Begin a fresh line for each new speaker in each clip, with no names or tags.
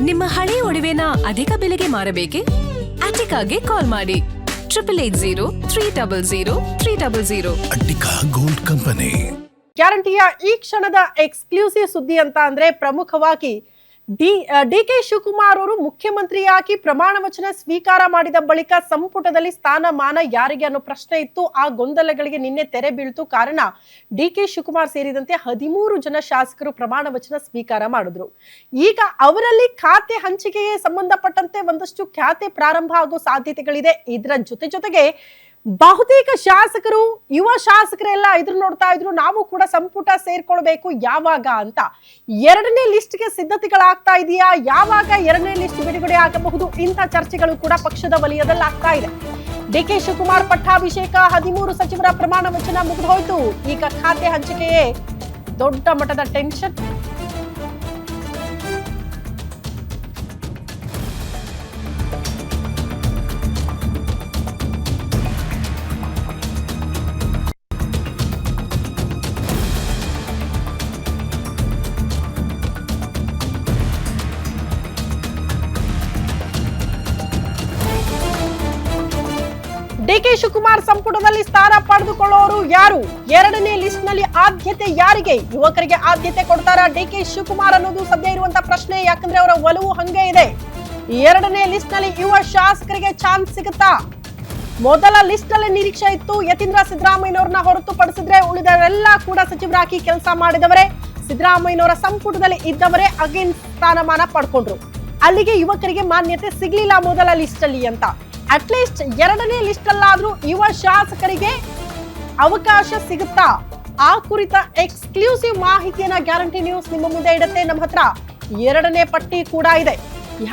ನಿಮ್ಮ ಹಳೆ ಒಡವೆನ ಅಧಿಕ ಬೆಲೆಗೆ ಮಾರಬೇಕೆ? ಅಟಿಕಾಗೆ ಕಾಲ್ ಮಾಡಿ 8803000300.
Attica gold company.
ಗ್ಯಾರಂಟಿಯ ಈ ಕ್ಷಣದ ಎಕ್ಸ್ಕ್ಲೂಸಿವ್ ಸುದ್ದಿ ಅಂತ ಅಂದ್ರೆ ಪ್ರಮುಖವಾಗಿ ಡಿಕೆ ಶಿವಕುಮಾರ್ ಅವರು ಮುಖ್ಯಮಂತ್ರಿಯಾಗಿ ಪ್ರಮಾಣ ವಚನ ಸ್ವೀಕಾರ ಮಾಡಿದ ಬಳಿಕ ಸಂಪುಟದಲ್ಲಿ ಸ್ಥಾನಮಾನ ಯಾರಿಗೆ ಅನ್ನೋ ಪ್ರಶ್ನೆ ಇತ್ತು. ಆ ಗೊಂದಲಗಳಿಗೆ ನಿನ್ನೆ ತೆರೆ ಬೀಳ್ತು. ಕಾರಣ ಡಿಕೆ ಶಿವಕುಮಾರ್ ಸೇರಿದಂತೆ 13 ಜನ ಶಾಸಕರು ಪ್ರಮಾಣ ವಚನ ಸ್ವೀಕಾರ ಮಾಡಿದ್ರು. ಈಗ ಅವರಲ್ಲಿ ಖಾತೆ ಹಂಚಿಕೆಗೆ ಸಂಬಂಧಪಟ್ಟಂತೆ ಒಂದಷ್ಟು ಖಾತೆ ಪ್ರಾರಂಭ ಆಗೋ ಸಾಧ್ಯತೆಗಳಿದೆ. ಇದರ ಜೊತೆಗೆ ಬಹುತೇಕ ಶಾಸಕರು, ಯುವ ಶಾಸಕರೆಲ್ಲ ಎದುರು ನೋಡ್ತಾ ಇದ್ರು, ನಾವು ಕೂಡ ಸಂಪುಟ ಸೇರ್ಕೊಳ್ಬೇಕು ಯಾವಾಗ ಅಂತ. ಎರಡನೇ ಲಿಸ್ಟ್ಗೆ ಸಿದ್ಧತೆಗಳಾಗ್ತಾ ಇದೆಯಾ, ಯಾವಾಗ ಎರಡನೇ ಲಿಸ್ಟ್ ಬಿಡುಗಡೆ ಆಗಬಹುದು, ಇಂಥ ಚರ್ಚೆಗಳು ಕೂಡ ಪಕ್ಷದ ವಲಯದಲ್ಲಿ ಆಗ್ತಾ ಇದೆ. ಡಿಕೆ ಶಿವಕುಮಾರ್ ಪಟ್ಟಾಭಿಷೇಕ, 13 ಸಚಿವರ ಪ್ರಮಾಣ ವಚನ ಮುಗಿದು ಹೋಯ್ತು. ಈಗ ಖಾತೆ ಹಂಚಿಕೆಯೇ ದೊಡ್ಡ ಮಟ್ಟದ ಟೆನ್ಷನ್. ಡಿಕೆ ಶಿವಕುಮಾರ್ ಸಂಪುಟದಲ್ಲಿ ಸ್ಥಾನ ಪಡೆದುಕೊಳ್ಳೋರು ಯಾರು? ಎರಡನೇ ಲಿಸ್ಟ್ ನಲ್ಲಿ ಆದ್ಯತೆ ಯಾರಿಗೆ? ಯುವಕರಿಗೆ ಆದ್ಯತೆ ಕೊಡ್ತಾರಾ ಡಿಕೆ ಶಿವಕುಮಾರ್ ಅನ್ನೋದು ಸದ್ಯ ಇರುವಂತ ಪ್ರಶ್ನೆ. ಯಾಕಂದ್ರೆ ಅವರ ಒಲವು ಹಂಗೆ ಇದೆ. ಎರಡನೇ ಲಿಸ್ಟ್ ನಲ್ಲಿ ಯುವ ಶಾಸಕರಿಗೆ ಚಾನ್ಸ್ ಸಿಗುತ್ತಾ? ಮೊದಲ ಲಿಸ್ಟ್ ಅಲ್ಲಿ ನಿರೀಕ್ಷೆ ಇತ್ತು ಯತೀಂದ್ರ ಸಿದ್ದರಾಮಯ್ಯನವರನ್ನ ಹೊರತುಪಡಿಸಿದ್ರೆ ಉಳಿದವರೆಲ್ಲ ಕೂಡ ಸಚಿವರಾಗಿ ಕೆಲಸ ಮಾಡಿದವರೇ, ಸಿದ್ದರಾಮಯ್ಯನವರ ಸಂಪುಟದಲ್ಲಿ ಇದ್ದವರೇ ಅಗೇನ್ ಸ್ಥಾನಮಾನ ಪಡ್ಕೊಂಡ್ರು. ಅಲ್ಲಿಗೆ ಯುವಕರಿಗೆ ಮಾನ್ಯತೆ ಸಿಗ್ಲಿಲ್ಲ ಮೊದಲ ಲಿಸ್ಟ್ ಅಲ್ಲಿ ಅಂತ. ಅಟ್ಲೀಸ್ಟ್ ಎರಡನೇ ಲಿಸ್ಟ್ ಅಲ್ಲಾದ್ರೂ ಯುವ ಶಾಸಕರಿಗೆ ಅವಕಾಶ ಸಿಗುತ್ತಾ? ಆ ಕುರಿತ ಎಕ್ಸ್ಕ್ಲೂಸಿವ್ ಮಾಹಿತಿಯನ್ನ ಗ್ಯಾರಂಟಿ ನ್ಯೂಸ್ ನಿಮ್ಮ ಮುಂದೆ ಇಡುತ್ತೆ. ನಮ್ಮ ಹತ್ರ ಎರಡನೇ ಪಟ್ಟಿ ಕೂಡ ಇದೆ.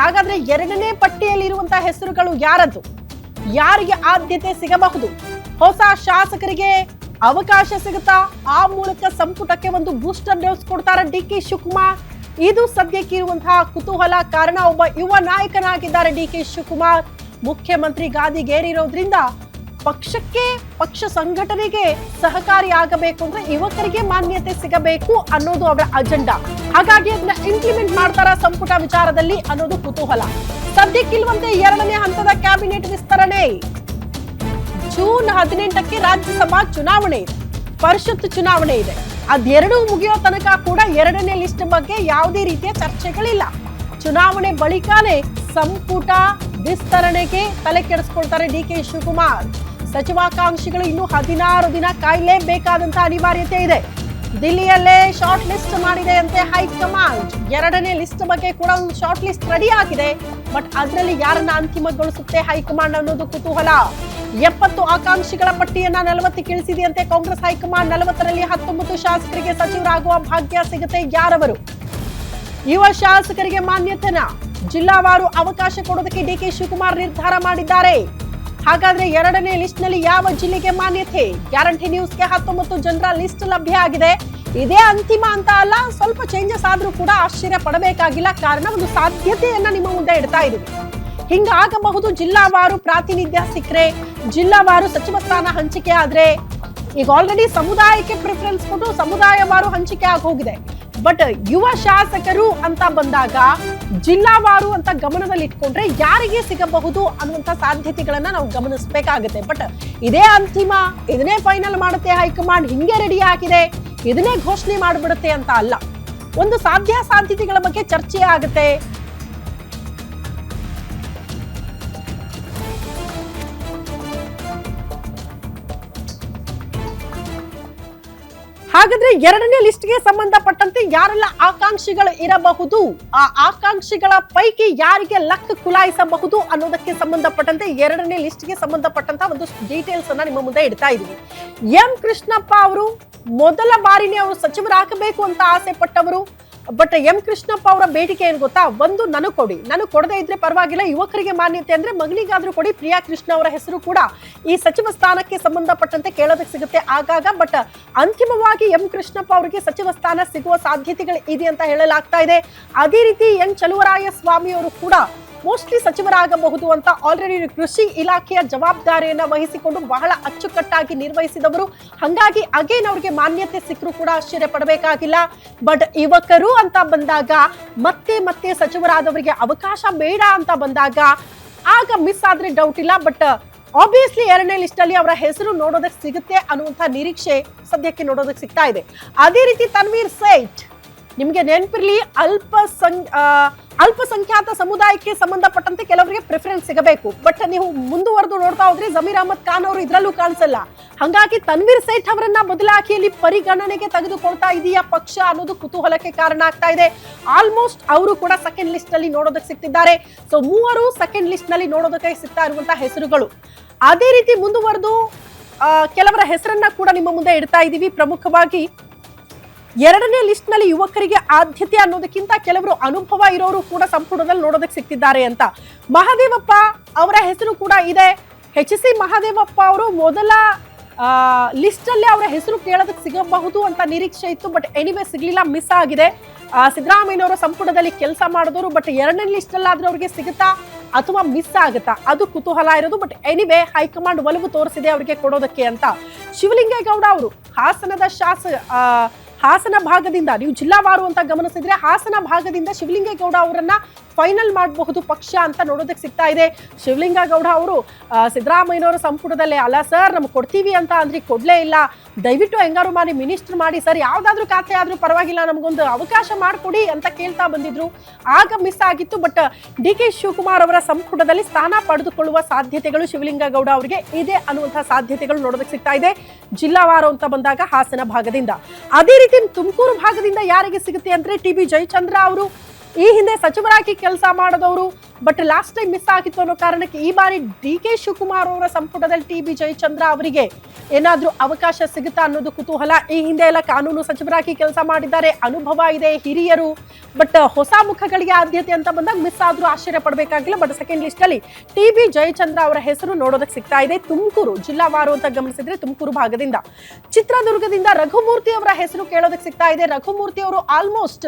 ಹಾಗಾದ್ರೆ ಎರಡನೇ ಪಟ್ಟಿಯಲ್ಲಿ ಇರುವಂತಹ ಹೆಸರುಗಳು ಯಾರದ್ದು? ಯಾರಿಗೆ ಆದ್ಯತೆ ಸಿಗಬಹುದು? ಹೊಸ ಶಾಸಕರಿಗೆ ಅವಕಾಶ ಸಿಗುತ್ತಾ? ಆ ಮೂಲಕ ಸಂಪುಟಕ್ಕೆ ಒಂದು ಬೂಸ್ಟರ್ ಡೋಸ್ ಕೊಡ್ತಾರ ಡಿಕೆ ಶಿವಕುಮಾರ್? ಇದು ಸದ್ಯಕ್ಕೆ ಇರುವಂತಹ ಕುತೂಹಲ. ಕಾರಣ ಒಬ್ಬ ಯುವ ನಾಯಕನಾಗಿದ್ದಾರೆ ಡಿಕೆ ಶಿವಕುಮಾರ್. ಮುಖ್ಯಮಂತ್ರಿ ಗಾದಿಗೇರಿರೋದ್ರಿಂದ ಪಕ್ಷಕ್ಕೆ, ಪಕ್ಷ ಸಂಘಟನೆಗೆ ಸಹಕಾರಿ ಆಗಬೇಕು ಅಂದ್ರೆ ಯುವಕರಿಗೆ ಮಾನ್ಯತೆ ಸಿಗಬೇಕು ಅನ್ನೋದು ಅವರ ಅಜೆಂಡಾ. ಹಾಗಾಗಿ ಅದನ್ನ ಇಂಪ್ಲಿಮೆಂಟ್ ಮಾಡ್ತಾರ ಸಂಪುಟ ವಿಚಾರದಲ್ಲಿ ಅನ್ನೋದು ಕುತೂಹಲ. ಸದ್ಯಕ್ಕಿಲ್ವಂತೆ ಎರಡನೇ ಹಂತದ ಕ್ಯಾಬಿನೆಟ್ ವಿಸ್ತರಣೆ. ಜೂನ್ 18ಕ್ಕೆ ರಾಜ್ಯಸಭಾ ಚುನಾವಣೆ ಇದೆ, ಪರಿಷತ್ ಚುನಾವಣೆ ಇದೆ. ಅದೆರಡೂ ಮುಗಿಯೋ ತನಕ ಕೂಡ ಎರಡನೇ ಲಿಸ್ಟ್ ಬಗ್ಗೆ ಯಾವುದೇ ರೀತಿಯ ಚರ್ಚೆಗಳಿಲ್ಲ. ಚುನಾವಣೆ ಬಳಿಕನೇ ಸಂಪುಟ ವಿಸ್ತರಣೆಗೆ ತಲೆ ಕೆಡಿಸ್ಕೊಳ್ತಾರೆ ಡಿಕೆ ಶಿವಕುಮಾರ್. ಸಚಿವಾಕಾಂಕ್ಷಿಗಳು ಇನ್ನು 16 ದಿನ ಕಾಯಲೇಬೇಕಾದಂತ ಅನಿವಾರ್ಯತೆ ಇದೆ. ದಿಲ್ಲಿಯಲ್ಲೇ ಶಾರ್ಟ್ ಲಿಸ್ಟ್ ಮಾಡಿದೆ ಅಂತೆ ಹೈಕಮಾಂಡ್. ಎರಡನೇ ಲಿಸ್ಟ್ ಬಗ್ಗೆ ಕೂಡ ಒಂದು ಶಾರ್ಟ್ ಲಿಸ್ಟ್ ರೆಡಿ ಆಗಿದೆ. ಬಟ್ ಅದರಲ್ಲಿ ಯಾರನ್ನ ಅಂತಿಮಗೊಳಿಸುತ್ತೆ ಹೈಕಮಾಂಡ್ ಅನ್ನೋದು ಕುತೂಹಲ. 70 ಆಕಾಂಕ್ಷಿಗಳ ಪಟ್ಟಿಯನ್ನ 40ಕ್ಕೆ ಇಳಿಸಿದೆಯಂತೆ ಕಾಂಗ್ರೆಸ್ ಹೈಕಮಾಂಡ್. 40ರಲ್ಲಿ 19 ಶಾಸಕರಿಗೆ ಸಚಿವರಾಗುವ ಭಾಗ್ಯ ಸಿಗುತ್ತೆ. ಯಾರವರು? ಯುವ ಶಾಸಕರಿಗೆ ಮಾನ್ಯತೆನ ಜಿಲ್ಲಾವಾರು ಅವಕಾಶ ಕೊಡೋದಕ್ಕೆ ಡಿಕೆ ಶಿವಕುಮಾರ್ ನಿರ್ಧಾರ ಮಾಡಿದ್ದಾರೆ. ಹಾಗಾದ್ರೆ ಎರಡನೇ ಲಿಸ್ಟ್ ನಲ್ಲಿ ಯಾವ ಜಿಲ್ಲೆಗೆ ಮಾನ್ಯತೆ? ಗ್ಯಾರಂಟಿ ನ್ಯೂಸ್ಗೆ 19 ಜನರ ಲಿಸ್ಟ್ ಲಭ್ಯ ಆಗಿದೆ. ಇದೇ ಅಂತಿಮ ಅಂತ ಅಲ್ಲ, ಸ್ವಲ್ಪ ಚೇಂಜಸ್ ಆದ್ರೂ ಕೂಡ ಆಶ್ಚರ್ಯ ಪಡಬೇಕಾಗಿಲ್ಲ. ಕಾರಣ ಒಂದು ಸಾಧ್ಯತೆಯನ್ನ ನಿಮ್ಮ ಮುಂದೆ ಇಡ್ತಾ ಇದೀವಿ. ಹಿಂಗಾಗಬಹುದು. ಜಿಲ್ಲಾವಾರು ಪ್ರಾತಿನಿಧ್ಯ ಸಿಕ್ಕರೆ, ಜಿಲ್ಲಾವಾರು ಸಚಿವ ಸ್ಥಾನ ಹಂಚಿಕೆ ಆದ್ರೆ, ಈಗ ಆಲ್ರೆಡಿ ಸಮುದಾಯಕ್ಕೆ ಪ್ರಿಫರೆನ್ಸ್ ಕೊಟ್ಟು ಸಮುದಾಯವಾರು ಹಂಚಿಕೆ ಆಗಿ ಹೋಗಿದೆ. ಬಟ್ ಯುವ ಶಾಸಕರು ಅಂತ ಬಂದಾಗ ಜಿಲ್ಲಾವಾರು ಅಂತ ಗಮನದಲ್ಲಿ ಇಟ್ಕೊಂಡ್ರೆ ಯಾರಿಗೆ ಸಿಗಬಹುದು ಅನ್ನುವಂತ ಸಾಧ್ಯತೆಗಳನ್ನ ನಾವು ಗಮನಿಸಬೇಕಾಗುತ್ತೆ. ಬಟ್ ಇದೇ ಅಂತಿಮ, ಇದನ್ನೇ ಫೈನಲ್ ಮಾಡುತ್ತೆ ಹೈಕಮಾಂಡ್, ಹಿಂಗೆ ರೆಡಿ ಆಗಿದೆ, ಇದನ್ನೇ ಘೋಷಣೆ ಮಾಡಿಬಿಡುತ್ತೆ ಅಂತ ಅಲ್ಲ. ಒಂದು ಸಾಧ್ಯತೆಗಳ ಬಗ್ಗೆ ಚರ್ಚೆ ಆಗುತ್ತೆ. ಹಾಗಾದ್ರೆ ಎರಡನೇ ಲಿಸ್ಟ್ಗೆ ಸಂಬಂಧಪಟ್ಟಂತೆ ಯಾರೆಲ್ಲ ಆಕಾಂಕ್ಷಿಗಳು ಇರಬಹುದು, ಆ ಆಕಾಂಕ್ಷಿಗಳ ಪೈಕಿ ಯಾರಿಗೆ ಲಕ್ ಕುಲಾಯಿಸಬಹುದು ಅನ್ನೋದಕ್ಕೆ ಸಂಬಂಧಪಟ್ಟಂತೆ ಎರಡನೇ ಲಿಸ್ಟ್ಗೆ ಸಂಬಂಧಪಟ್ಟಂತ ಒಂದು ಡೀಟೇಲ್ಸ್ ಅನ್ನ ನಿಮ್ಮ ಮುಂದೆ ಇಡ್ತಾ ಇದೀವಿ. ಎಂ ಕೃಷ್ಣಪ್ಪ ಅವರು ಮೊದಲ ಬಾರಿನೇ ಅವರು ಸಚಿವರಾಗಬೇಕು ಅಂತ ಆಸೆ ಪಟ್ಟವರು. ಬಟ್ ಎಂ ಕೃಷ್ಣಪ್ಪ ಅವರ ಬೇಡಿಕೆ ಏನ್ ಗೊತ್ತಾ? ಒಂದು, ನನಗೆ ಕೊಡಿ, ನನಗೆ ಕೊಡದೇ ಇದ್ರೆ ಪರವಾಗಿಲ್ಲ, ಯುವಕರಿಗೆ ಮಾನ್ಯತೆ ಅಂದ್ರೆ ಮಗನಿಗಾದ್ರೂ ಕೊಡಿ. ಪ್ರಿಯಾ ಕೃಷ್ಣ ಅವರ ಹೆಸರು ಕೂಡ ಈ ಸಚಿವ ಸ್ಥಾನಕ್ಕೆ ಸಂಬಂಧಪಟ್ಟಂತೆ ಕೇಳೋದಕ್ಕೆ ಸಿಗುತ್ತೆ ಆಗಾಗ. ಬಟ್ ಅಂತಿಮವಾಗಿ ಎಂ ಕೃಷ್ಣಪ್ಪ ಅವರಿಗೆ ಸಚಿವ ಸ್ಥಾನ ಸಿಗುವ ಸಾಧ್ಯತೆಗಳು ಇದೆ ಅಂತ ಹೇಳಲಾಗ್ತಾ ಇದೆ. ಅದೇ ರೀತಿ ಎನ್ ಚಲುವರಾಯ ಸ್ವಾಮಿ ಅವರು ಕೂಡ ಮೋಸ್ಟ್ಲಿ ಸಚಿವರಾಗಬಹುದು ಅಂತ ಆಲ್ರೆಡಿ ಕೃಷಿ ಇಲಾಖೆಯ ಜವಾಬ್ದಾರಿಯನ್ನ ವಹಿಸಿಕೊಂಡು ಬಹಳ ಅಚ್ಚುಕಟ್ಟಾಗಿ ನಿರ್ವಹಿಸಿದವರು. ಹಾಗಾಗಿ ಅಗೇನ್ ಅವ್ರಿಗೆ ಮಾನ್ಯತೆ ಸಿಕ್ಕರೂ ಕೂಡ ಆಶ್ಚರ್ಯ ಪಡಬೇಕಾಗಿಲ್ಲ. ಬಟ್ ಯುವಕರು ಅಂತ ಬಂದಾಗ ಮತ್ತೆ ಮತ್ತೆ ಸಚಿವರಾದವರಿಗೆ ಅವಕಾಶ ಬೇಡ ಅಂತ ಬಂದಾಗ ಆಗ ಮಿಸ್ ಆದ್ರೆ ಡೌಟ್ ಇಲ್ಲ. ಬಟ್ ಆಬ್ವಿಯಸ್ಲಿ ಎರಡನೇ ಲಿಸ್ಟ್ ಅಲ್ಲಿ ಅವರ ಹೆಸರು ನೋಡೋದಕ್ಕೆ ಸಿಗುತ್ತೆ ಅನ್ನುವಂಥ ನಿರೀಕ್ಷೆ ಸದ್ಯಕ್ಕೆ ನೋಡೋದಕ್ಕೆ ಸಿಗ್ತಾ ಇದೆ. ಅದೇ ರೀತಿ ತನ್ವೀರ್ ಸೇಠ್, ನಿಮ್ಗೆ ನೆನಪಿರ್ಲಿ, ಅಲ್ಪಸಂಖ್ಯಾತ ಸಮುದಾಯಕ್ಕೆ ಸಂಬಂಧಪಟ್ಟಂತೆ ಕೆಲವರಿಗೆ ಪ್ರಿಫರೆನ್ಸ್ ಸಿಗಬೇಕು. ಬಟ್ ನೀವು ಮುಂದುವರೆದು ನೋಡ್ತಾ ಹೋದ್ರೆ ಜಮೀರ್ ಅಹಮದ್ ಖಾನ್ ಅವರು ಇದ್ರಲ್ಲೂ ಕಾಣಿಸಲ್ಲ. ಹಾಗಾಗಿ ತನ್ವೀರ್ ಸೇಠ್ ಅವರನ್ನ ಬದಲಾಕಿಯಲ್ಲಿ ಪರಿಗಣನೆಗೆ ತೆಗೆದುಕೊಳ್ತಾ ಇದೆಯಾ ಪಕ್ಷ ಅನ್ನೋದು ಕುತೂಹಲಕ್ಕೆ ಕಾರಣ ಆಗ್ತಾ ಇದೆ. ಆಲ್ಮೋಸ್ಟ್ ಅವರು ಕೂಡ ಸೆಕೆಂಡ್ ಲಿಸ್ಟ್ ಅಲ್ಲಿ ನೋಡೋದಕ್ಕೆ ಸಿಗ್ತಿದ್ದಾರೆ. ಸೊ ಮೂವರು ಸೆಕೆಂಡ್ ಲಿಸ್ಟ್ ನಲ್ಲಿ ನೋಡೋದಕ್ಕೆ ಸಿಗ್ತಾ ಇರುವಂತಹ ಹೆಸರುಗಳು. ಅದೇ ರೀತಿ ಮುಂದುವರೆದು ಕೆಲವರ ಹೆಸರನ್ನ ಕೂಡ ನಿಮ್ಮ ಮುಂದೆ ಇಡ್ತಾ ಇದ್ದೀವಿ. ಪ್ರಮುಖವಾಗಿ ಎರಡನೇ ಲಿಸ್ಟ್ ನಲ್ಲಿ ಯುವಕರಿಗೆ ಆದ್ಯತೆ ಅನ್ನೋದಕ್ಕಿಂತ ಕೆಲವರು ಅನುಭವ ಇರೋರು ಕೂಡ ಸಂಪುಟದಲ್ಲಿ ನೋಡೋದಕ್ಕೆ ಸಿಗ್ತಿದ್ದಾರೆ ಅಂತ. ಮಹದೇವಪ್ಪ ಅವರ ಹೆಸರು ಕೂಡ ಇದೆ. HC ಮಹದೇವಪ್ಪ ಅವರು ಮೊದಲ ಲಿಸ್ಟ್ ಅಲ್ಲೇ ಅವರ ಹೆಸರು ಕೇಳೋದಕ್ಕೆ ಸಿಗಬಹುದು ಅಂತ ನಿರೀಕ್ಷೆ ಇತ್ತು. ಬಟ್ ಎನಿವೇ ಸಿಗ್ಲಿಲ್ಲ, ಮಿಸ್ ಆಗಿದೆ. ಸಿದ್ದರಾಮಯ್ಯನವರ ಸಂಪುಟದಲ್ಲಿ ಕೆಲಸ ಮಾಡಿದವರು. ಬಟ್ ಎರಡನೇ ಲಿಸ್ಟ್ ಅಲ್ಲಾದ್ರೂ ಅವ್ರಿಗೆ ಸಿಗುತ್ತಾ ಅಥವಾ ಮಿಸ್ ಆಗುತ್ತಾ ಅದು ಕುತೂಹಲ ಇರೋದು. ಬಟ್ ಎನಿವೇ ಹೈಕಮಾಂಡ್ ಒಲವು ತೋರಿಸಿದೆ ಅವರಿಗೆ ಕೊಡೋದಕ್ಕೆ ಅಂತ. ಶಿವಲಿಂಗೇಗೌಡ ಅವರು ಹಾಸನ ಭಾಗದಿಂದ, ನೀವು ಜಿಲ್ಲಾವಾರು ಅಂತ ಗಮನಿಸಿದ್ರೆ ಹಾಸನ ಭಾಗದಿಂದ ಶಿವಲಿಂಗೇಗೌಡ ಅವರನ್ನ ಫೈನಲ್ ಮಾಡಬಹುದು ಪಕ್ಷ ಅಂತ ನೋಡೋದಕ್ಕೆ ಸಿಗ್ತಾ ಇದೆ. ಶಿವಲಿಂಗೇಗೌಡ ಅವರು ಸಿದ್ದರಾಮಯ್ಯನವರ ಸಂಪುಟದಲ್ಲೇ ಅಲ್ಲ ಸರ್ ನಮ್ಗೆ ಕೊಡ್ತೀವಿ ಅಂತ ಅಂದ್ರೆ ಕೊಡ್ಲೇ ಇಲ್ಲ, ದಯವಿಟ್ಟು ಹೆಂಗಾರು ಮಾಡಿ ಮಿನಿಸ್ಟರ್ ಮಾಡಿ ಸರ್, ಯಾವ್ದಾದ್ರು ಖಾತೆ ಆದ್ರೂ ಪರವಾಗಿಲ್ಲ, ನಮಗೊಂದು ಅವಕಾಶ ಮಾಡಿಕೊಡಿ ಅಂತ ಕೇಳ್ತಾ ಬಂದಿದ್ರು. ಆಗ ಮಿಸ್ ಆಗಿತ್ತು. ಬಟ್ DK ಶಿವಕುಮಾರ್ ಅವರ ಸಂಪುಟದಲ್ಲಿ ಸ್ಥಾನ ಪಡೆದುಕೊಳ್ಳುವ ಸಾಧ್ಯತೆಗಳು ಶಿವಲಿಂಗೇಗೌಡ ಅವರಿಗೆ ಇದೆ ಅನ್ನುವಂತಹ ಸಾಧ್ಯತೆಗಳು ನೋಡೋದಕ್ಕೆ ಸಿಗ್ತಾ ಇದೆ ಜಿಲ್ಲಾವಾರು ಅಂತ ಬಂದಾಗ ಹಾಸನ ಭಾಗದಿಂದ. ಅದೇ ರೀತಿ ತುಮಕೂರು ಭಾಗದಿಂದ ಯಾರಿಗೆ ಸಿಗುತ್ತೆ ಅಂದ್ರೆ TB ಜಯಚಂದ್ರ ಅವರು. ಈ ಹಿಂದೆ ಸಚಿವರಾಗಿ ಕೆಲಸ ಮಾಡಿದವರು. ಬಟ್ ಲಾಸ್ಟ್ ಟೈಮ್ ಮಿಸ್ ಆಗಿತ್ತು ಅನ್ನೋ ಕಾರಣಕ್ಕೆ ಈ ಬಾರಿ DK ಶಿವಕುಮಾರ್ ಅವರ ಸಂಪುಟದಲ್ಲಿ TB ಜಯಚಂದ್ರ ಅವರಿಗೆ ಏನಾದ್ರೂ ಅವಕಾಶ ಸಿಗುತ್ತಾ ಅನ್ನೋದು ಕುತೂಹಲ. ಈ ಹಿಂದೆ ಎಲ್ಲ ಕಾನೂನು ಸಚಿವರಾಗಿ ಕೆಲಸ ಮಾಡಿದ್ದಾರೆ, ಅನುಭವ ಇದೆ, ಹಿರಿಯರು. ಬಟ್ ಹೊಸ ಮುಖಗಳಿಗೆ ಆದ್ಯತೆ ಅಂತ ಬಂದಾಗ ಮಿಸ್ ಆದ್ರೂ ಆಶ್ಚರ್ಯ ಪಡಬೇಕಾಗಿಲ್ಲ. ಬಟ್ ಸೆಕೆಂಡ್ ಲಿಸ್ಟ್ ಅಲ್ಲಿ TB ಜಯಚಂದ್ರ ಅವರ ಹೆಸರು ನೋಡೋದಕ್ಕೆ ಸಿಗ್ತಾ ಇದೆ. ತುಮಕೂರು ಜಿಲ್ಲಾವಾರು ಅಂತ ಗಮನಿಸಿದ್ರೆ ತುಮಕೂರು ಭಾಗದಿಂದ. ಚಿತ್ರದುರ್ಗದಿಂದ ರಘುಮೂರ್ತಿ ಅವರ ಹೆಸರು ಕೇಳೋದಕ್ಕೆ ಸಿಗ್ತಾ ಇದೆ. ರಘುಮೂರ್ತಿ ಅವರು ಆಲ್ಮೋಸ್ಟ್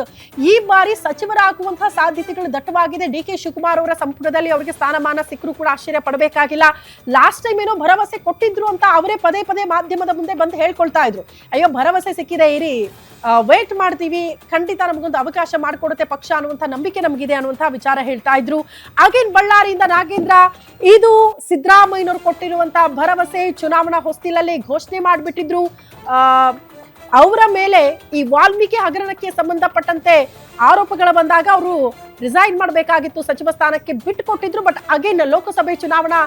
ಈ ಬಾರಿ ಸಚಿವರಾಗುವಂತಹ ಸಾಧ್ಯತೆಗಳು ದಟ್ಟವಾಗಿದೆ. DK ಶಿವಕುಮಾರ್ ಅವರ ಸಂಪುಟದಲ್ಲಿ ಅವರಿಗೆ ಸ್ಥಾನಮಾನ ಸಿಕ್ಕರೂ ಕೂಡ ಆಶ್ಚರ್ಯ ಪಡಬೇಕಾಗಿಲ್ಲ. ಲಾಸ್ಟ್ ಟೈಮ್ ಏನೋ ಭರವಸೆ ಕೊಟ್ಟಿದ್ರು ಅಂತ ಅವರೇ ಪದೇ ಪದೇ ಮಾಧ್ಯಮದ ಮುಂದೆ ಬಂದು ಹೇಳ್ಕೊಳ್ತಾ ಇದ್ರು, ಅಯ್ಯೋ ಭರವಸೆ ಸಿಕ್ಕಿದೆ ಇರಿ, ವೇಟ್ ಮಾಡ್ತೀವಿ, ಖಂಡಿತ ನಮಗೊಂದು ಅವಕಾಶ ಮಾಡಿಕೊಡುತ್ತೆ ಪಕ್ಷ ಅನ್ನುವಂಥ ನಂಬಿಕೆ ನಮಗಿದೆ ಅನ್ನುವಂಥ ವಿಚಾರ ಹೇಳ್ತಾ ಇದ್ರು. ಅಗೇನ್ ಬಳ್ಳಾರಿಯಿಂದ ನಾಗೇಂದ್ರ, ಇದು ಸಿದ್ದರಾಮಯ್ಯನವರು ಕೊಟ್ಟಿರುವಂತಹ ಭರವಸೆ. ಚುನಾವಣಾ ಹೊಸ್ತಿಲಲ್ಲಿ ಘೋಷಣೆ ಮಾಡಿಬಿಟ್ಟಿದ್ರು. ಅವರ ಮೇಲೆ ಈ ವಾಲ್ಮೀಕಿ ಹಗರಣಕ್ಕೆ ಸಂಬಂಧಪಟ್ಟಂತೆ ಆರೋಪಗಳ ಬಂದಾಗ ಅವರು ರಿಸೈನ್ ಮಾಡಬೇಕಾಗಿತ್ತು, ಸಚಿವ ಸ್ಥಾನಕ್ಕೆ ಬಿಟ್ಟು ಕೊಟ್ಟಿದ್ರು. ಬಟ್ ಅಗೇನ್ ಲೋಕಸಭೆ ಚುನಾವಣಾ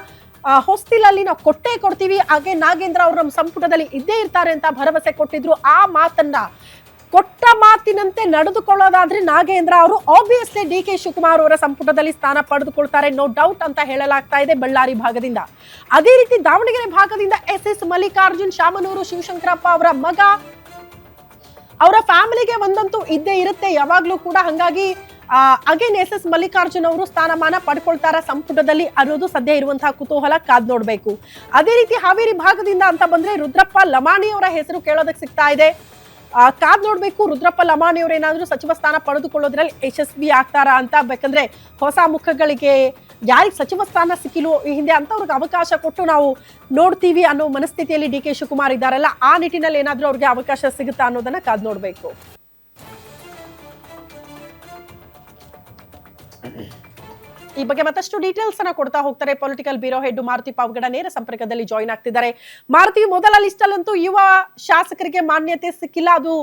ಹೊಸ್ತಿಲಲ್ಲಿ ನಾವು ಕೊಟ್ಟೇ ಕೊಡ್ತೀವಿ, ಹಾಗೆ ನಾಗೇಂದ್ರ ಅವರು ನಮ್ಮ ಸಂಪುಟದಲ್ಲಿ ಇದ್ದೇ ಇರ್ತಾರೆ ಅಂತ ಭರವಸೆ ಕೊಟ್ಟಿದ್ರು. ಆ ಮಾತನ್ನ ಕೊಟ್ಟ ಮಾತಿನಂತೆ ನಡೆದುಕೊಳ್ಳೋದಾದ್ರೆ ನಾಗೇಂದ್ರ ಅವರು ಆಬ್ವಿಯಸ್ಲಿ DK ಶಿವಕುಮಾರ್ ಅವರ ಸಂಪುಟದಲ್ಲಿ ಸ್ಥಾನ ಪಡೆದುಕೊಳ್ತಾರೆ, ನೋ ಡೌಟ್ ಅಂತ ಹೇಳಲಾಗ್ತಾ ಇದೆ ಬಳ್ಳಾರಿ ಭಾಗದಿಂದ. ಅದೇ ರೀತಿ ದಾವಣಗೆರೆ ಭಾಗದಿಂದ SS ಮಲ್ಲಿಕಾರ್ಜುನ್ ಶಾಮನೂರು ಶಿವಶಂಕರಪ್ಪ ಅವರ ಮಗ, ಅವರ ಫ್ಯಾಮಿಲಿಗೆ ಒಂದಂತೂ ಇದ್ದೇ ಇರುತ್ತೆ ಯಾವಾಗ್ಲೂ ಕೂಡ. ಹಂಗಾಗಿ ಅಗೇನ್ SS ಮಲ್ಲಿಕಾರ್ಜುನ್ ಅವರು ಸ್ಥಾನಮಾನ ಪಡ್ಕೊಳ್ತಾರ ಸಂಪುಟದಲ್ಲಿ ಅನ್ನೋದು ಸದ್ಯ ಇರುವಂತಹ ಕುತೂಹಲ, ಕಾದ್ ನೋಡ್ಬೇಕು. ಅದೇ ರೀತಿ ಹಾವೇರಿ ಭಾಗದಿಂದ ಅಂತ ಬಂದ್ರೆ ರುದ್ರಪ್ಪ ಲಮಾಣಿ ಅವರ ಹೆಸರು ಕೇಳೋದಕ್ಕೆ ಸಿಗ್ತಾ ಇದೆ. ಕಾದ್ ನೋಡ್ಬೇಕು ರುದ್ರಪ್ಪ ಲಮಾಣಿ ಅವರು ಏನಾದ್ರೂ ಸಚಿವ ಸ್ಥಾನ ಪಡೆದುಕೊಳ್ಳೋದ್ರಲ್ಲಿ ಯಶಸ್ವಿ ಆಗ್ತಾರಾ ಅಂತ. ಬೇಕಂದ್ರೆ ಹೊಸ ಮುಖಗಳಿಗೆ ಯಾರಿಗೆ ಸಚಿವ ಸ್ಥಾನ ಸಿಕ್ಕಿಲ್ವೋ ಈ ಹಿಂದೆ ಅಂತವ್ರಿಗೆ ಅವಕಾಶ ಕೊಟ್ಟು ನಾವು ನೋಡ್ತೀವಿ ಅನ್ನೋ ಮನಸ್ಥಿತಿಯಲ್ಲಿ DK ಶಿವಕುಮಾರ್ ಇದ್ದಾರಲ್ಲ, ಆ ನಿಟ್ಟಿನಲ್ಲಿ ಏನಾದ್ರೂ ಅವ್ರಿಗೆ ಅವಕಾಶ ಸಿಗುತ್ತಾ ಅನ್ನೋದನ್ನ ಕಾದ್ ನೋಡ್ಬೇಕು. ಈ ಬಗ್ಗೆ ಮತ್ತಷ್ಟು ಡೀಟೇಲ್ಸ್ ಅನ್ನ ಕೊಡ್ತಾ ಹೋಗ್ತಾರೆ political bureau head Maruti Pavagada ನೇರ ಸಂಪರ್ಕದಲ್ಲಿ ಜಾಯಿನ್ ಆಗ್ತಿದ್ದಾರೆ. ಮಾರುತಿ, ಮೊದಲ ಲಿಸ್ಟ್ ಅಲ್ಲಂತೂ ಯುವ ಶಾಸಕರಿಗೆ ಮಾನ್ಯತೆ ಸಿಕ್ಕಿಲ್ಲ, ಅದು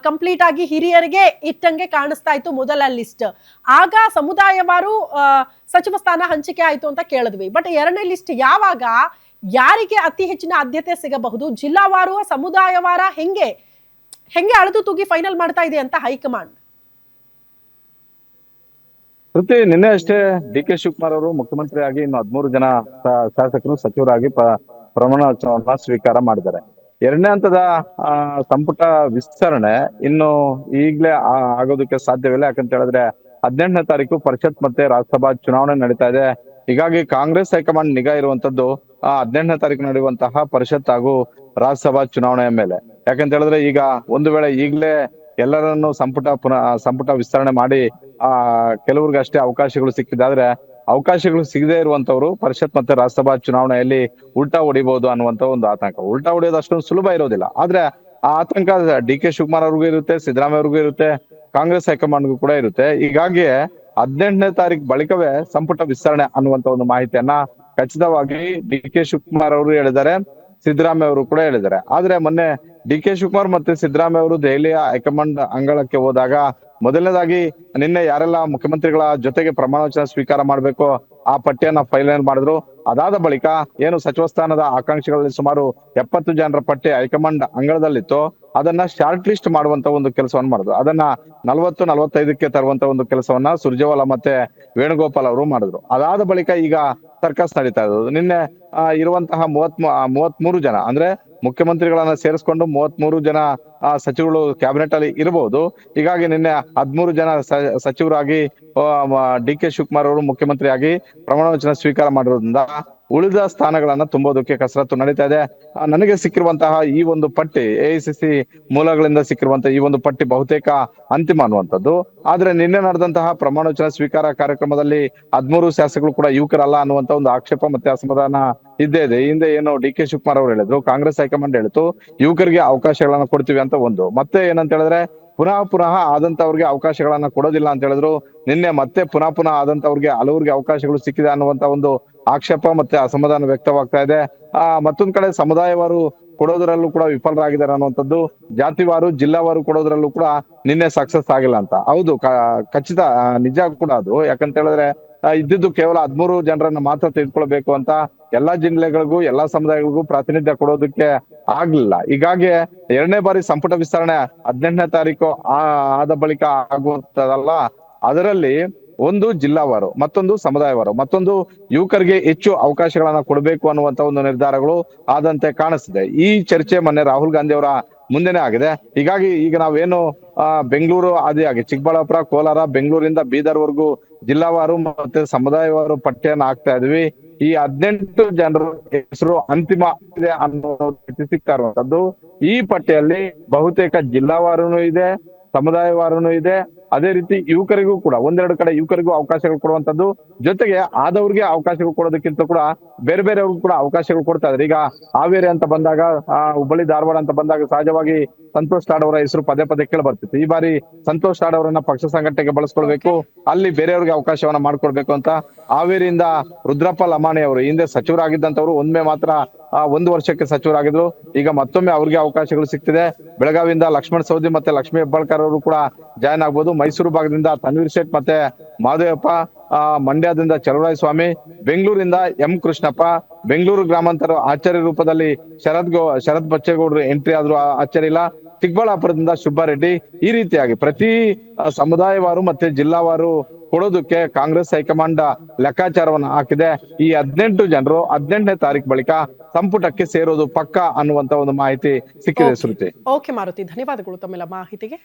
ಕಂಪ್ಲೀಟ್ ಆಗಿ ಹಿರಿಯರಿಗೆ ಇಟ್ಟಂಗೆ ಕಾಣಿಸ್ತಾ ಇತ್ತು ಮೊದಲ ಲಿಸ್ಟ್. ಆಗ ಸಮುದಾಯವಾರು ಸಚಿವ ಸ್ಥಾನ ಹಂಚಿಕೆ ಆಯ್ತು ಅಂತ ಕೇಳಿದ್ವಿ. ಬಟ್ ಎರಡನೇ ಲಿಸ್ಟ್ ಯಾವಾಗ ಯಾರಿಗೆ ಅತಿ ಹೆಚ್ಚಿನ ಆದ್ಯತೆ ಸಿಗಬಹುದು, ಜಿಲ್ಲಾವಾರು ಸಮುದಾಯವಾರ ಹೆಂಗೆ ಅಳೆದು ತೂಗಿ ಫೈನಲ್ ಮಾಡ್ತಾ ಇದೆ ಅಂತ ಹೈಕಮಾಂಡ್?
ನಿನ್ನೆ ಅಷ್ಟೇ DK ಶಿವಕುಮಾರ್ ಅವರು ಮುಖ್ಯಮಂತ್ರಿ ಆಗಿ ಇನ್ನು 13 ಜನ ಶಾಸಕರು ಸಚಿವರಾಗಿ ಪ್ರಮಾಣ ವಚನ ಸ್ವೀಕಾರ ಮಾಡಿದ್ದಾರೆ. ಎರಡನೇ ಹಂತದ ಸಂಪುಟ ವಿಸ್ತರಣೆ ಇನ್ನು ಈಗ್ಲೇ ಆಗೋದಕ್ಕೆ ಸಾಧ್ಯವಿಲ್ಲ. ಯಾಕಂತ ಹೇಳಿದ್ರೆ 18ನೇ ತಾರೀಕು ಪರಿಷತ್ ಮತ್ತೆ ರಾಜ್ಯಸಭಾ ಚುನಾವಣೆ ನಡೀತಾ ಇದೆ. ಹೀಗಾಗಿ ಕಾಂಗ್ರೆಸ್ ಹೈಕಮಾಂಡ್ ನಿಗಾ ಇರುವಂತದ್ದು 18ನೇ ತಾರೀಕು ನಡೆಯುವಂತಹ ಪರಿಷತ್ ಹಾಗೂ ರಾಜ್ಯಸಭಾ ಚುನಾವಣೆಯ ಮೇಲೆ. ಯಾಕಂತ ಹೇಳಿದ್ರೆ ಈಗ ಒಂದು ವೇಳೆ ಈಗ್ಲೇ ಎಲ್ಲರನ್ನು ಸಂಪುಟ ವಿಸ್ತರಣೆ ಮಾಡಿ ಕೆಲವ್ರಿಗಷ್ಟೇ ಅವಕಾಶಗಳು ಸಿಕ್ಕಿದಾದ್ರೆ ಅವಕಾಶಗಳು ಸಿಗದೇ ಇರುವಂತವ್ರು ಪರಿಷತ್ ಮತ್ತೆ ರಾಜ್ಯಸಭಾ ಚುನಾವಣೆಯಲ್ಲಿ ಉಲ್ಟಾ ಹೊಡಿಬಹುದು ಅನ್ನುವಂತ ಒಂದು ಆತಂಕ. ಉಲ್ಟಾ ಹೊಡೆಯೋದು ಅಷ್ಟೊಂದು ಸುಲಭ ಇರೋದಿಲ್ಲ. ಆದ್ರೆ ಆ ಆತಂಕ ಡಿ.ಕೆ. ಶಿವಕುಮಾರ್ ಅವ್ರಿಗೂ ಇರುತ್ತೆ, ಸಿದ್ದರಾಮಯ್ಯ ಅವ್ರಿಗೂ ಇರುತ್ತೆ, ಕಾಂಗ್ರೆಸ್ ಹೈಕಮಾಂಡ್ಗೂ ಕೂಡ ಇರುತ್ತೆ. ಹೀಗಾಗಿ 18ನೇ ತಾರೀಕು ಬಳಿಕವೇ ಸಂಪುಟ ವಿಸ್ತರಣೆ ಅನ್ನುವಂತ ಒಂದು ಮಾಹಿತಿಯನ್ನ ಖಚಿತವಾಗಿ ಡಿ.ಕೆ. ಶಿವಕುಮಾರ್ ಅವರು ಹೇಳಿದ್ದಾರೆ, ಸಿದ್ದರಾಮಯ್ಯ ಅವರು ಕೂಡ ಹೇಳಿದ್ದಾರೆ. ಆದ್ರೆ ಮೊನ್ನೆ ಡಿ.ಕೆ. ಶಿವಕುಮಾರ್ ಮತ್ತೆ ಸಿದ್ದರಾಮಯ್ಯ ಅವರು ದೆಹಲಿಯ ಹೈಕಮಾಂಡ್ ಅಂಗಳಕ್ಕೆ ಹೋದಾಗ ಮೊದಲನೇದಾಗಿ ನಿನ್ನೆ ಯಾರೆಲ್ಲ ಮುಖ್ಯಮಂತ್ರಿಗಳ ಜೊತೆಗೆ ಪ್ರಮಾಣ ವಚನ ಸ್ವೀಕಾರ ಮಾಡ್ಬೇಕು ಆ ಪಟ್ಟಿಯನ್ನ ಫೈನಲ್ ಮಾಡಿದ್ರು. ಅದಾದ ಬಳಿಕ ಏನು ಸಚಿವ ಸ್ಥಾನದ ಆಕಾಂಕ್ಷಿಗಳಲ್ಲಿ ಸುಮಾರು 70 ಜನರ ಪಟ್ಟಿ ಹೈಕಮಾಂಡ್ ಅಂಗಳದಲ್ಲಿತ್ತು, ಅದನ್ನ ಶಾರ್ಟ್ ಲಿಸ್ಟ್ ಮಾಡುವಂತ ಒಂದು ಕೆಲಸವನ್ನ ಮಾಡಿದ್ರು. ಅದನ್ನ 40-45ಕ್ಕೆ ತರುವಂತ ಒಂದು ಕೆಲಸವನ್ನ ಸುರ್ಜೇವಾಲಾ ಮತ್ತೆ ವೇಣುಗೋಪಾಲ್ ಅವರು ಮಾಡಿದ್ರು. ಅದಾದ ಬಳಿಕ ಈಗ ಸರ್ಕಸ್ ನಡೀತಾ ಇರೋದು. ನಿನ್ನೆ ಇರುವಂತಹ 33 ಜನ ಅಂದ್ರೆ ಮುಖ್ಯಮಂತ್ರಿಗಳನ್ನ ಸೇರಿಸ್ಕೊಂಡು 33 ಜನ ಸಚಿವಗಳು ಕ್ಯಾಬಿನೆಟ್ ಅಲ್ಲಿ ಇರಬಹುದು. ಹೀಗಾಗಿ ನಿನ್ನೆ 13 ಜನ ಸಚಿವರಾಗಿ ಡಿ.ಕೆ. ಶಿವಕುಮಾರ್ ಅವರು ಮುಖ್ಯಮಂತ್ರಿ ಆಗಿ ಪ್ರಮಾಣ ವಚನ ಸ್ವೀಕಾರ ಮಾಡಿರೋದ್ರಿಂದ ಉಳಿದ ಸ್ಥಾನಗಳನ್ನ ತುಂಬೋದಕ್ಕೆ ಕಸರತ್ತು ನಡೀತಾ ಇದೆ. ನನಗೆ ಸಿಕ್ಕಿರುವಂತಹ ಈ ಒಂದು ಪಟ್ಟಿ ಎಐಸಿಸಿ ಮೂಲಗಳಿಂದ ಸಿಕ್ಕಿರುವಂತಹ ಈ ಒಂದು ಪಟ್ಟಿ ಬಹುತೇಕ ಅಂತಿಮ ಅನ್ನುವಂಥದ್ದು. ಆದ್ರೆ ನಿನ್ನೆ ನಡೆದಂತಹ ಪ್ರಮಾಣ ವಚನ ಸ್ವೀಕಾರ ಕಾರ್ಯಕ್ರಮದಲ್ಲಿ 13 ಶಾಸಕರು ಕೂಡ ಯುವಕರಲ್ಲ ಅನ್ನುವಂತ ಒಂದು ಆಕ್ಷೇಪ ಮತ್ತೆ ಅಸಮಾಧಾನ ಇದ್ದೇ ಇದೆ. ಹಿಂದೆ ಏನು ಡಿ.ಕೆ. ಶಿವಕುಮಾರ್ ಅವರು ಹೇಳಿದ್ರು, ಕಾಂಗ್ರೆಸ್ ಹೈಕಮಾಂಡ್ ಹೇಳಿತು ಯುವಕರಿಗೆ ಅವಕಾಶಗಳನ್ನ ಕೊಡ್ತೀವಿ ಅಂತ. ಒಂದು ಮತ್ತೆ ಏನಂತ ಹೇಳಿದ್ರೆ ಪುನಃ ಆದಂತವ್ರಿಗೆ ಅವಕಾಶಗಳನ್ನ ಕೊಡೋದಿಲ್ಲ ಅಂತ ಹೇಳಿದ್ರು. ನಿನ್ನೆ ಮತ್ತೆ ಪುನಃ ಆದಂತವ್ರಿಗೆ ಹಲವರಿಗೆ ಅವಕಾಶಗಳು ಸಿಕ್ಕಿದೆ ಅನ್ನುವಂತ ಒಂದು ಆಕ್ಷೇಪ ಮತ್ತೆ ಅಸಮಾಧಾನ ವ್ಯಕ್ತವಾಗ್ತಾ ಇದೆ. ಮತ್ತೊಂದ್ ಕಡೆ ಸಮುದಾಯವಾರು ಕೊಡೋದ್ರಲ್ಲೂ ಕೂಡ ವಿಫಲರಾಗಿದ್ದಾರೆ ಅನ್ನುವಂಥದ್ದು, ಜಾತಿವಾರು ಜಿಲ್ಲಾವಾರು ಕೊಡೋದ್ರಲ್ಲೂ ಕೂಡ ನಿನ್ನೆ ಸಕ್ಸಸ್ ಆಗಿಲ್ಲ ಅಂತ. ಹೌದು, ಖಚಿತ ನಿಜ ಕೂಡ ಅದು. ಯಾಕಂತ ಹೇಳಿದ್ರೆ ಇದ್ದಿದ್ದು ಕೇವಲ 13 ಜನರನ್ನ ಮಾತ್ರ ತೆಗೆದುಕೊಳ್ಬೇಕು ಅಂತ ಎಲ್ಲಾ ಜಿಲ್ಲೆಗಳಿಗೂ ಎಲ್ಲಾ ಸಮುದಾಯಗಳಿಗೂ ಪ್ರಾತಿನಿಧ್ಯ ಕೊಡೋದಕ್ಕೆ ಆಗ್ಲಿಲ್ಲ. ಹೀಗಾಗಿ 2ನೇ ಬಾರಿ ಸಂಪುಟ ವಿಸ್ತರಣೆ 18ನೇ ತಾರೀಕು ಆದ ಬಳಿಕ ಆಗುವಂತದಲ್ಲ. ಅದರಲ್ಲಿ ಒಂದು ಜಿಲ್ಲಾವಾರು, ಮತ್ತೊಂದು ಸಮುದಾಯವಾರು, ಮತ್ತೊಂದು ಯುವಕರಿಗೆ ಹೆಚ್ಚು ಅವಕಾಶಗಳನ್ನ ಕೊಡಬೇಕು ಅನ್ನುವಂತ ಒಂದು ನಿರ್ಧಾರಗಳು ಆದಂತೆ ಕಾಣಿಸ್ತಿದೆ. ಈ ಚರ್ಚೆ ಮೊನ್ನೆ ರಾಹುಲ್ ಗಾಂಧಿ ಅವರ ಮುಂದೆನೆ ಆಗಿದೆ. ಹೀಗಾಗಿ ಈಗ ನಾವೇನು ಬೆಂಗಳೂರು ಆದಿಯಾಗಿ ಚಿಕ್ಕಬಳ್ಳಾಪುರ, ಕೋಲಾರ, ಬೆಂಗಳೂರಿಂದ ಬೀದರ್ವರೆಗೂ ಜಿಲ್ಲಾವಾರು ಮತ್ತೆ ಸಮುದಾಯವಾರು ಪಟ್ಟಿಯನ್ನ ಹಾಕ್ತಾ ಇದ್ವಿ. ಈ 18 ಜನರ ಹೆಸರು ಅಂತಿಮ ಇದೆ ಅನ್ನೋ ಸಿಗ್ತಾ ಇರುವಂತದ್ದು. ಈ ಪಟ್ಟಿಯಲ್ಲಿ ಬಹುತೇಕ ಜಿಲ್ಲಾವಾರುನು ಇದೆ, ಸಮುದಾಯವಾರುನು ಇದೆ. ಅದೇ ರೀತಿ ಯುವಕರಿಗೂ ಕೂಡ ಒಂದೆರಡು ಕಡೆ ಯುವಕರಿಗೂ ಅವಕಾಶಗಳು ಕೊಡುವಂತದ್ದು, ಜೊತೆಗೆ ಆದವ್ರಿಗೆ ಅವಕಾಶಗಳು ಕೊಡೋದಕ್ಕಿಂತ ಕೂಡ ಬೇರೆ ಬೇರೆಯವ್ರಿಗೂ ಕೂಡ ಅವಕಾಶಗಳು ಕೊಡ್ತಾ ಇದ್ದಾರೆ. ಈಗ ಹಾವೇರಿ ಅಂತ ಬಂದಾಗ, ಹುಬ್ಬಳ್ಳಿ ಧಾರವಾಡ ಅಂತ ಬಂದಾಗ ಸಹಜವಾಗಿ ಸಂತೋಷ್ ಲಾಡ್ ಅವರ ಹೆಸರು ಪದೇ ಪದೇ ಕೇಳಿ ಬರ್ತಿತ್ತು. ಈ ಬಾರಿ ಸಂತೋಷ್ ಲಾಡ್ ಅವರನ್ನ ಪಕ್ಷ ಸಂಘಟನೆಗೆ ಬಳಸ್ಕೊಳ್ಬೇಕು, ಅಲ್ಲಿ ಬೇರೆಯವ್ರಿಗೆ ಅವಕಾಶವನ್ನ ಮಾಡ್ಕೊಡ್ಬೇಕು ಅಂತ ಹಾವೇರಿಯಿಂದ ರುದ್ರಪ್ಪ ಲಮಾಣಿ ಅವರು ಹಿಂದೆ ಸಚಿವರಾಗಿದ್ದಂತವ್ರು ಒಮ್ಮೆ ಮಾತ್ರ 1 ವರ್ಷಕ್ಕೆ ಸಚಿವರಾಗಿದ್ರು. ಈಗ ಮತ್ತೊಮ್ಮೆ ಅವ್ರಿಗೆ ಅವಕಾಶಗಳು ಸಿಗ್ತಿದೆ. ಬೆಳಗಾವಿಯಿಂದ ಲಕ್ಷ್ಮಣ್ ಸವದಿ ಮತ್ತೆ ಲಕ್ಷ್ಮೀ ಹೆಬ್ಬಾಳ್ಕರ್ ಅವರು ಕೂಡ ಜಾಯ್ನ್ ಆಗ್ಬೋದು. ಮೈಸೂರು ಭಾಗದಿಂದ ತನ್ವೀರ್ ಶೇಟ್ ಮತ್ತೆ ಮಾದೇವಪ್ಪ, ಮಂಡ್ಯದಿಂದ ಚಲುವರಾಯ, ಬೆಂಗಳೂರಿಂದ ಎಂ ಕೃಷ್ಣಪ್ಪ, ಬೆಂಗಳೂರು ಗ್ರಾಮಾಂತರ ಆಚಾರ್ಯ ರೂಪದಲ್ಲಿ ಶರತ್ ಬಚ್ಚೇಗೌಡರು ಎಂಟ್ರಿ ಆದ್ರೂ ಆಶ್ಚರ್ಯ ಇಲ್ಲ. ಚಿಕ್ಕಬಳ್ಳಾಪುರದಿಂದ ಸುಬ್ಬಾರೆಡ್ಡಿ. ಈ ರೀತಿಯಾಗಿ ಪ್ರತಿ ಸಮುದಾಯವಾರು ಮತ್ತೆ ಜಿಲ್ಲಾವಾರು ಕೊಡೋದಕ್ಕೆ ಕಾಂಗ್ರೆಸ್ ಹೈಕಮಾಂಡ್ ಲೆಕ್ಕಾಚಾರವನ್ನ ಹಾಕಿದೆ. ಈ 18 ಜನರು 18ನೇ ತಾರೀಕು ಬಳಿಕ ಸಂಪುಟಕ್ಕೆ ಸೇರೋದು ಪಕ್ಕ ಅನ್ನುವಂತ ಒಂದು ಮಾಹಿತಿ ಸಿಕ್ಕಿದೆ. ಶ್ರುತಿ.
ಓಕೆ ಮಾರುತಿ, ಧನ್ಯವಾದಗಳು ತಮ್ಮೆಲ್ಲ ಮಾಹಿತಿಗೆ.